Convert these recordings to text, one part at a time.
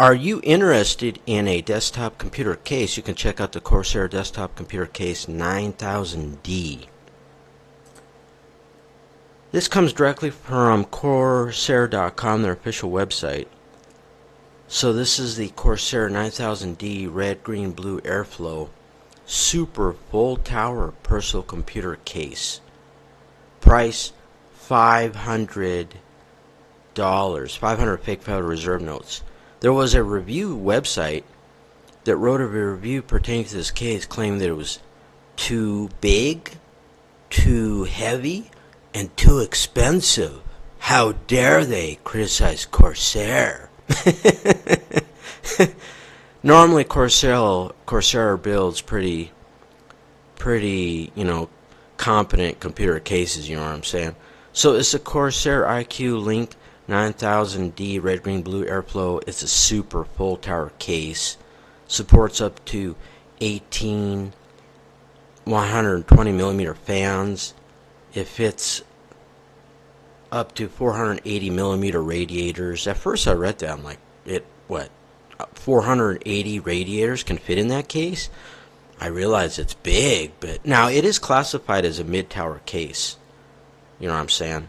Are you interested in a desktop computer case? You can check out the Corsair desktop computer case 9000D. This comes directly from Corsair.com, their official website. So this is the Corsair 9000D red, green, blue airflow super full tower personal computer case. Price $500. 500 fake Federal Reserve notes. There was a review website that wrote a review pertaining to this case, claiming that it was too big, too heavy, and too expensive. How dare they criticize Corsair? Normally Corsair builds pretty, competent computer cases, you know what I'm saying? So it's a Corsair IQ Link 9000D red, green, blue airflow. It's a super full tower case. Supports up to 18 120 millimeter fans. It fits up to 480 millimeter radiators. At first I read that, I'm like, 480 radiators can fit in that case? I realize it's big, but now it is classified as a mid-tower case. You know what I'm saying?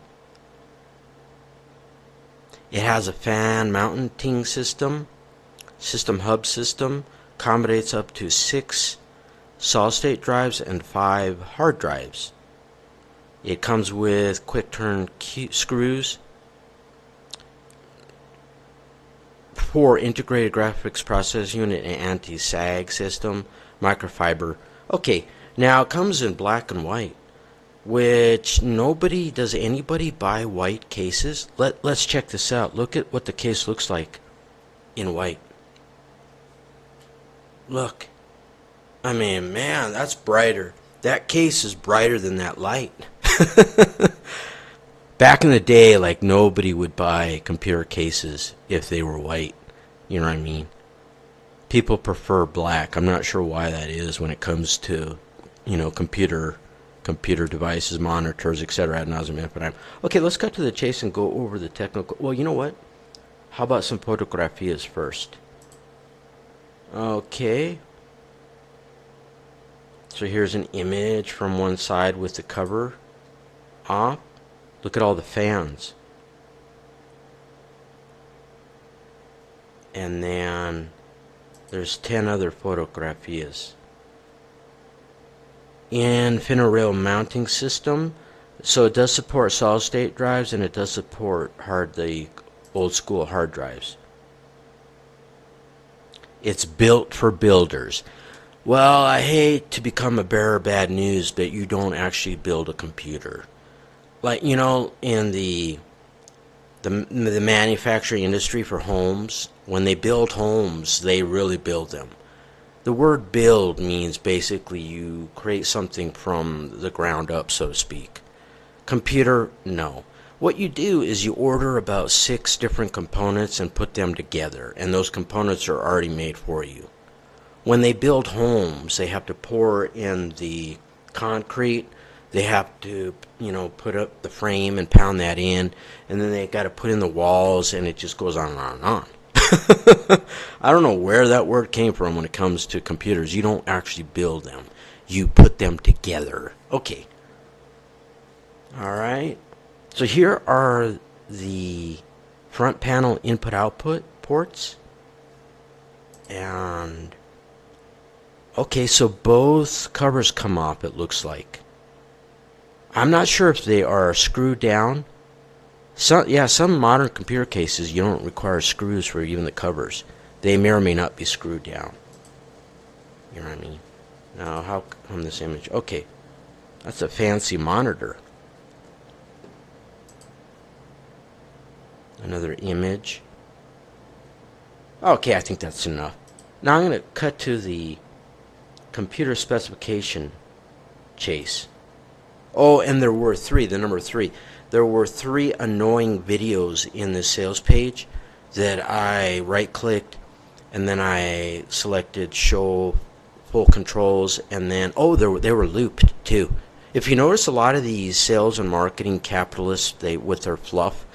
It has a fan mounting system hub system, accommodates up to 6 solid-state drives and 5 hard drives. It comes with quick turn screws, 4 integrated graphics processing unit and anti-sag system, microfiber. Okay, now it comes in black and white, which does anybody buy white cases? Let's check this out. Look at what the case looks like in white. Look. I mean, man, that's brighter. That case is brighter than that light. Back in the day, like, nobody would buy computer cases if they were white. You know what I mean? People prefer black. I'm not sure why that is when it comes to, computer devices, monitors, etc. ad nauseam infinitum. Okay, let's cut to the chase and go over the technical. Well, you know what? How about some photografias first? Okay. So here's an image from one side with the cover off. Look at all the fans. And then there's 10 other photografias. Rail mounting system. So it does support solid state drives and it does support the old school hard drives. It's built for builders. Well, I hate to become a bearer of bad news, but you don't actually build a computer. Like, in the manufacturing industry for homes, when they build homes, they really build them. The word build means basically you create something from the ground up, so to speak. Computer, no. What you do is you order about 6 different components and put them together, and those components are already made for you. When they build homes, they have to pour in the concrete. They have to, put up the frame and pound that in, and then they got to put in the walls, and it just goes on and on and on. I don't know where that word came from when it comes to computers. You don't actually build them. You put them together. Okay. All right. So here are the front panel input-output ports. And okay, so both covers come off, it looks like. I'm not sure if they are screwed down. Some modern computer cases, you don't require screws for even the covers. They may or may not be screwed down. You know what I mean? Now, how come this image? Okay, that's a fancy monitor. Another image. Okay, I think that's enough. Now I'm going to cut to the computer specification chase. Oh, and there were 3, the number 3. There were 3 annoying videos in this sales page that I right-clicked, and then I selected show full controls, and then, they were looped too. If you notice, a lot of these sales and marketing capitalists, with their fluff,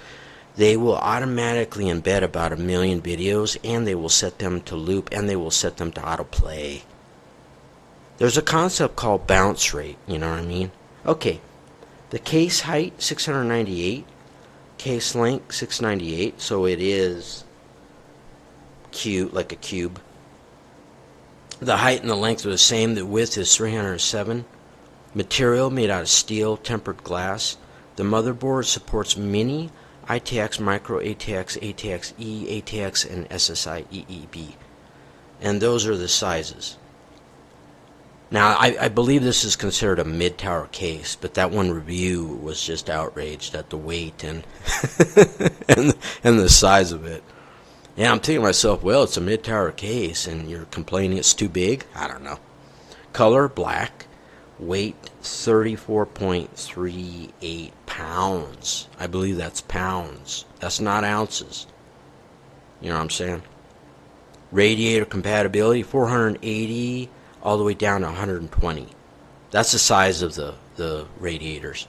They will automatically embed about 1 million videos, and they will set them to loop, and they will set them to autoplay. There's a concept called bounce rate, you know what I mean? Okay, the case height, 698. Case length, 698, so it is cube, like a cube. The height and the length are the same. The width is 307. Material made out of steel, tempered glass. The motherboard supports mini, ITX, micro, ATX, ATX-E, ATX, and SSI EEB. And those are the sizes. Now, I believe this is considered a mid-tower case, but that one review was just outraged at the weight and and the size of it. Yeah, I'm thinking to myself, well, it's a mid-tower case, and you're complaining it's too big? I don't know. Color, black. Weight, 34.38 pounds. I believe that's pounds. That's not ounces. You know what I'm saying? Radiator compatibility, 480 all the way down to 120. That's the size of the radiators.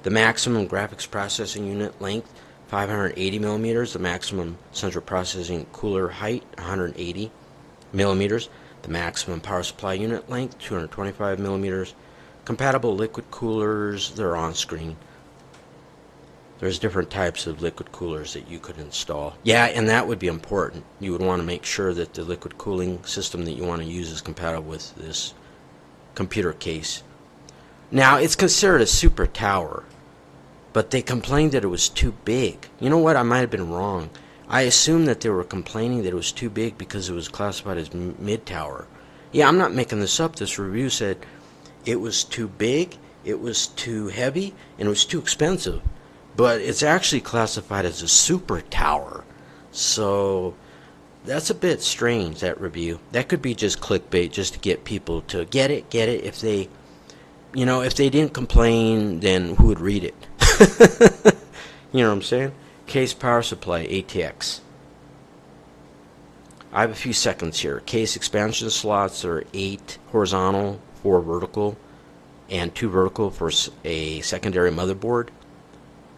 The maximum graphics processing unit length, 580 millimeters. The maximum central processing cooler height, 180 millimeters. The maximum power supply unit length, 225 millimeters. Compatible liquid coolers, they're on screen. There's different types of liquid coolers that you could install. Yeah, and that would be important. You would want to make sure that the liquid cooling system that you want to use is compatible with this computer case. Now, it's considered a super tower, but they complained that it was too big. You know what? I might have been wrong. I assumed that they were complaining that it was too big because it was classified as mid-tower. Yeah, I'm not making this up. This review said it was too big, it was too heavy, and it was too expensive. But it's actually classified as a super tower. So that's a bit strange, that review. That could be just clickbait, just to get people to get it. If they, if they didn't complain, then who would read it? You know what I'm saying? Case power supply, ATX. I have a few seconds here. Case expansion slots are 8 horizontal, 4 vertical, and 2 vertical for a secondary motherboard.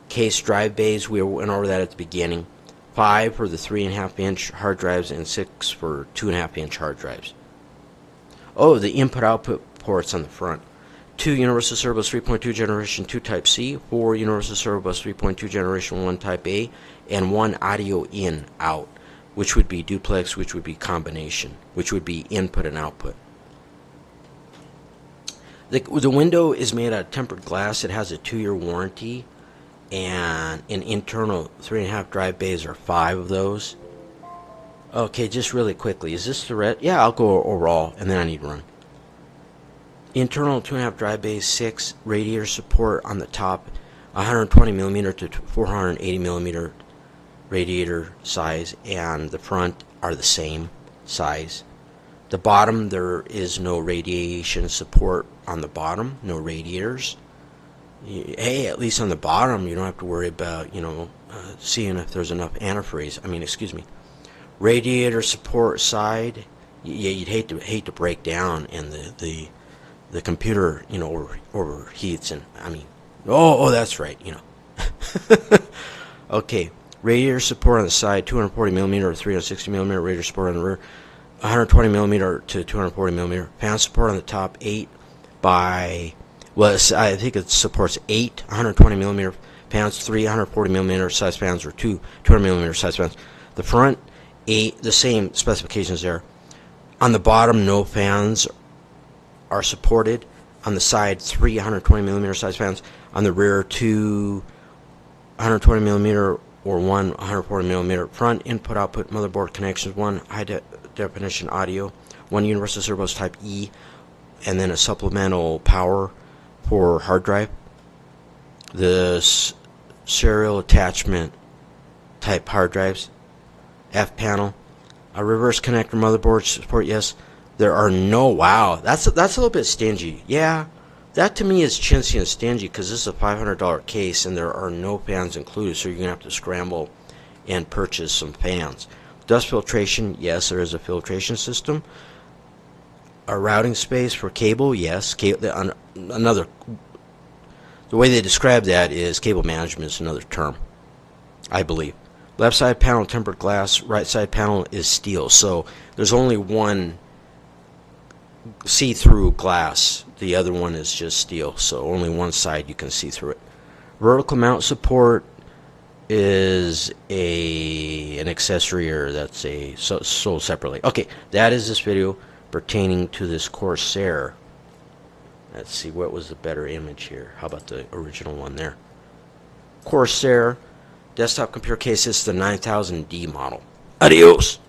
Case drive bays, we went over that at the beginning. 5 for the 3.5-inch hard drives and 6 for 2.5-inch hard drives. Oh, the input-output ports on the front. 2 Universal Serial Bus 3.2 Generation 2 Type C, 4 Universal Serial Bus 3.2 Generation 1 Type A, and 1 audio in-out, which would be duplex, which would be combination, which would be input and output. The window is made out of tempered glass. It has a 2-year warranty. And in internal 3.5 drive bays are 5 of those. Okay, just really quickly, is this the red? Yeah, I'll go overall, and then I need to run. Internal 2.5 drive bays, 6 radiator support on the top, 120 millimeter to 480 millimeter radiator size, and the front are the same size. The bottom, there is no radiation support on the bottom, no radiators. Hey, at least on the bottom, you don't have to worry about, seeing if there's enough antifreeze. Radiator support side. Yeah, you'd hate to break down, and the computer, overheats, and that's right, Okay, radiator support on the side, 240 millimeter or 360 millimeter. Radiator support on the rear, 120 millimeter to 240 millimeter. Fan support on the top, 8 by. Well, I think it supports 8 120 millimeter fans, 3 140 millimeter size fans, or 2 200 millimeter size fans. The front, 8, the same specifications there. On the bottom, no fans are supported. On the side, 3 120 millimeter size fans. On the rear, 2 120 millimeter or 1 140 millimeter. Front input output motherboard connections, 1 high definition audio, 1 Universal Serial Bus Type E, and then a supplemental power for hard drive. The serial attachment type hard drives. F panel. A reverse connector motherboard support, yes. There are no, wow, that's a little bit stingy. Yeah, that to me is chintzy and stingy because this is a $500 case and there are no fans included, so you're going to have to scramble and purchase some fans. Dust filtration, yes, there is a filtration system. A routing space for cable, yes. The way they describe that is cable management is another term. I believe. Left side panel tempered glass, right side panel is steel. So there's only one see-through glass. The other one is just steel. So only one side you can see through it. Vertical mount support is an accessory, or that's sold separately. Okay, that is this video pertaining to this Corsair. Let's see, what was the better image here? How about the original one there? Corsair desktop computer case. This is the 9000D model. Adios!